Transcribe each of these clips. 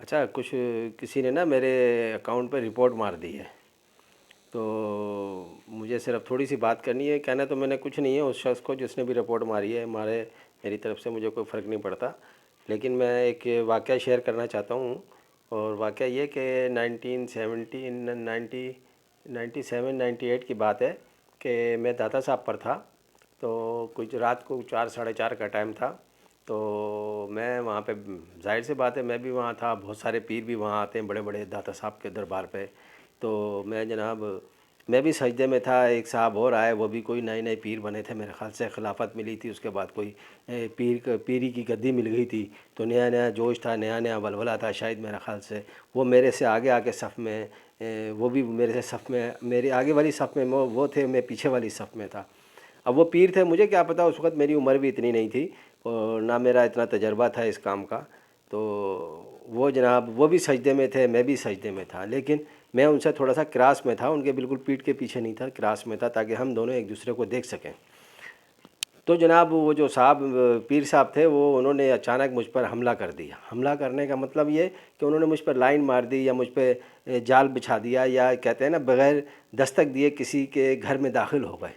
اچھا کچھ کسی نے نا میرے اکاؤنٹ پہ رپورٹ مار دی ہے، تو مجھے صرف تھوڑی سی بات کرنی ہے. کہنا تو میں نے کچھ نہیں ہے اس شخص کو جس نے بھی رپورٹ ماری ہے، میری طرف سے مجھے کوئی فرق نہیں پڑتا، لیکن میں ایک واقعہ شیئر کرنا چاہتا ہوں. اور واقعہ یہ کہ 1997-98 کی بات ہے کہ میں داتا صاحب پر تھا. تو کچھ رات کو 4 ساڑھے 4 کا ٹائم تھا. تو میں وہاں پہ، ظاہر سی بات ہے میں بھی وہاں تھا، بہت سارے پیر بھی وہاں آتے ہیں بڑے بڑے داتا صاحب کے دربار پہ. تو میں بھی سجدے میں تھا. ایک صاحب اور آئے، وہ بھی کوئی نئے پیر بنے تھے، میرے خیال سے خلافت ملی تھی، اس کے بعد کوئی پیری کی گدی مل گئی تھی، تو نیا جوش تھا، نیا ولولہ تھا شاید میرے خیال سے. وہ میرے سے آگے صف میں، وہ بھی میرے سے صف میں، میری آگے والی صف میں وہ تھے، میں پیچھے والی صف میں تھا. اب وہ پیر تھے، مجھے کیا پتہ، اس وقت میری عمر بھی اتنی نہیں تھی اور نہ میرا اتنا تجربہ تھا اس کام کا. تو وہ جناب وہ بھی سجدے میں تھے، میں بھی سجدے میں تھا، لیکن میں ان سے تھوڑا سا کراس میں تھا، ان کے بالکل پیٹھ کے پیچھے نہیں تھا، کراس میں تھا تاکہ ہم دونوں ایک دوسرے کو دیکھ سکیں. تو جناب وہ جو پیر صاحب تھے، انہوں نے اچانک مجھ پر حملہ کر دیا. حملہ کرنے کا مطلب یہ کہ انہوں نے مجھ پر لائن مار دی یا مجھ پہ جال بچھا دیا، یا کہتے ہیں نا بغیر دستک دیے کسی کے گھر میں داخل ہو گئے.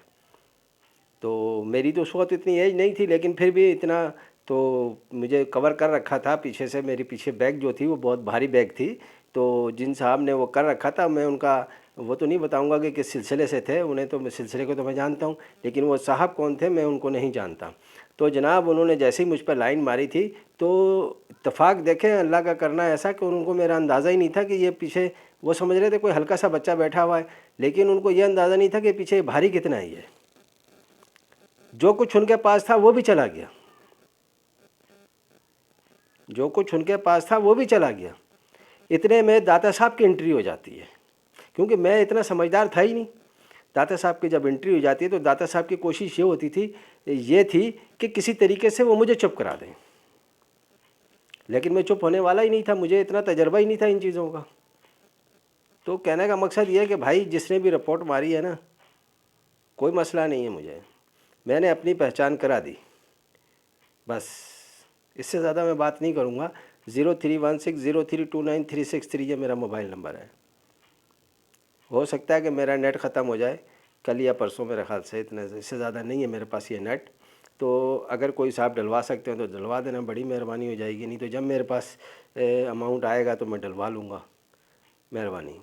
تو میری تو اس وقت اتنی ایج نہیں تھی، لیکن پھر بھی اتنا تو مجھے کور کر رکھا تھا پیچھے سے. میری پیچھے بیگ جو تھی وہ بہت بھاری بیگ تھی. تو جن صاحب نے وہ کر رکھا تھا، میں ان کا وہ تو نہیں بتاؤں گا کہ کس سلسلے سے تھے، انہیں تو سلسلے کو تو میں جانتا ہوں، لیکن وہ صاحب کون تھے میں ان کو نہیں جانتا. تو جناب انہوں نے جیسے ہی مجھ پر لائن ماری تھی، تو اتفاق دیکھیں اللہ کا کرنا ایسا کہ ان کو میرا اندازہ ہی نہیں تھا کہ یہ پیچھے، وہ سمجھ رہے تھے کوئی ہلکا سا بچہ بیٹھا ہوا ہے، لیکن ان کو یہ اندازہ نہیں تھا کہ پیچھے بھاری کتنا ہی ہے. جو کچھ ان کے پاس تھا وہ بھی چلا گیا، جو کچھ ان کے پاس تھا وہ بھی چلا گیا. اتنے میں داتا صاحب کی انٹری ہو جاتی ہے، کیونکہ میں اتنا سمجھدار تھا ہی نہیں. داتا صاحب کی جب انٹری ہو جاتی ہے تو داتا صاحب کی کوشش یہ تھی کہ کسی طریقے سے وہ مجھے چپ کرا دیں، لیکن میں چپ ہونے والا ہی نہیں تھا، مجھے اتنا تجربہ ہی نہیں تھا ان چیزوں کا. تو کہنے کا مقصد یہ ہے کہ بھائی جس نے بھی رپورٹ ماری ہے نا، کوئی مسئلہ نہیں ہے مجھے، میں نے اپنی پہچان کرا دی بس. اس سے زیادہ میں بات نہیں کروں گا. 0316032936 یہ میرا موبائل نمبر ہے. ہو سکتا ہے کہ میرا نیٹ ختم ہو جائے کل یا پرسوں، میرے خیال سے اتنا، اس سے زیادہ نہیں ہے میرے پاس یہ نیٹ. تو اگر کوئی صاحب ڈلوا سکتے ہیں تو ڈلوا دینا، بڑی مہربانی ہو جائے گی. نہیں تو جب میرے پاس اماؤنٹ آئے گا تو میں ڈلوا لوں گا. مہربانی.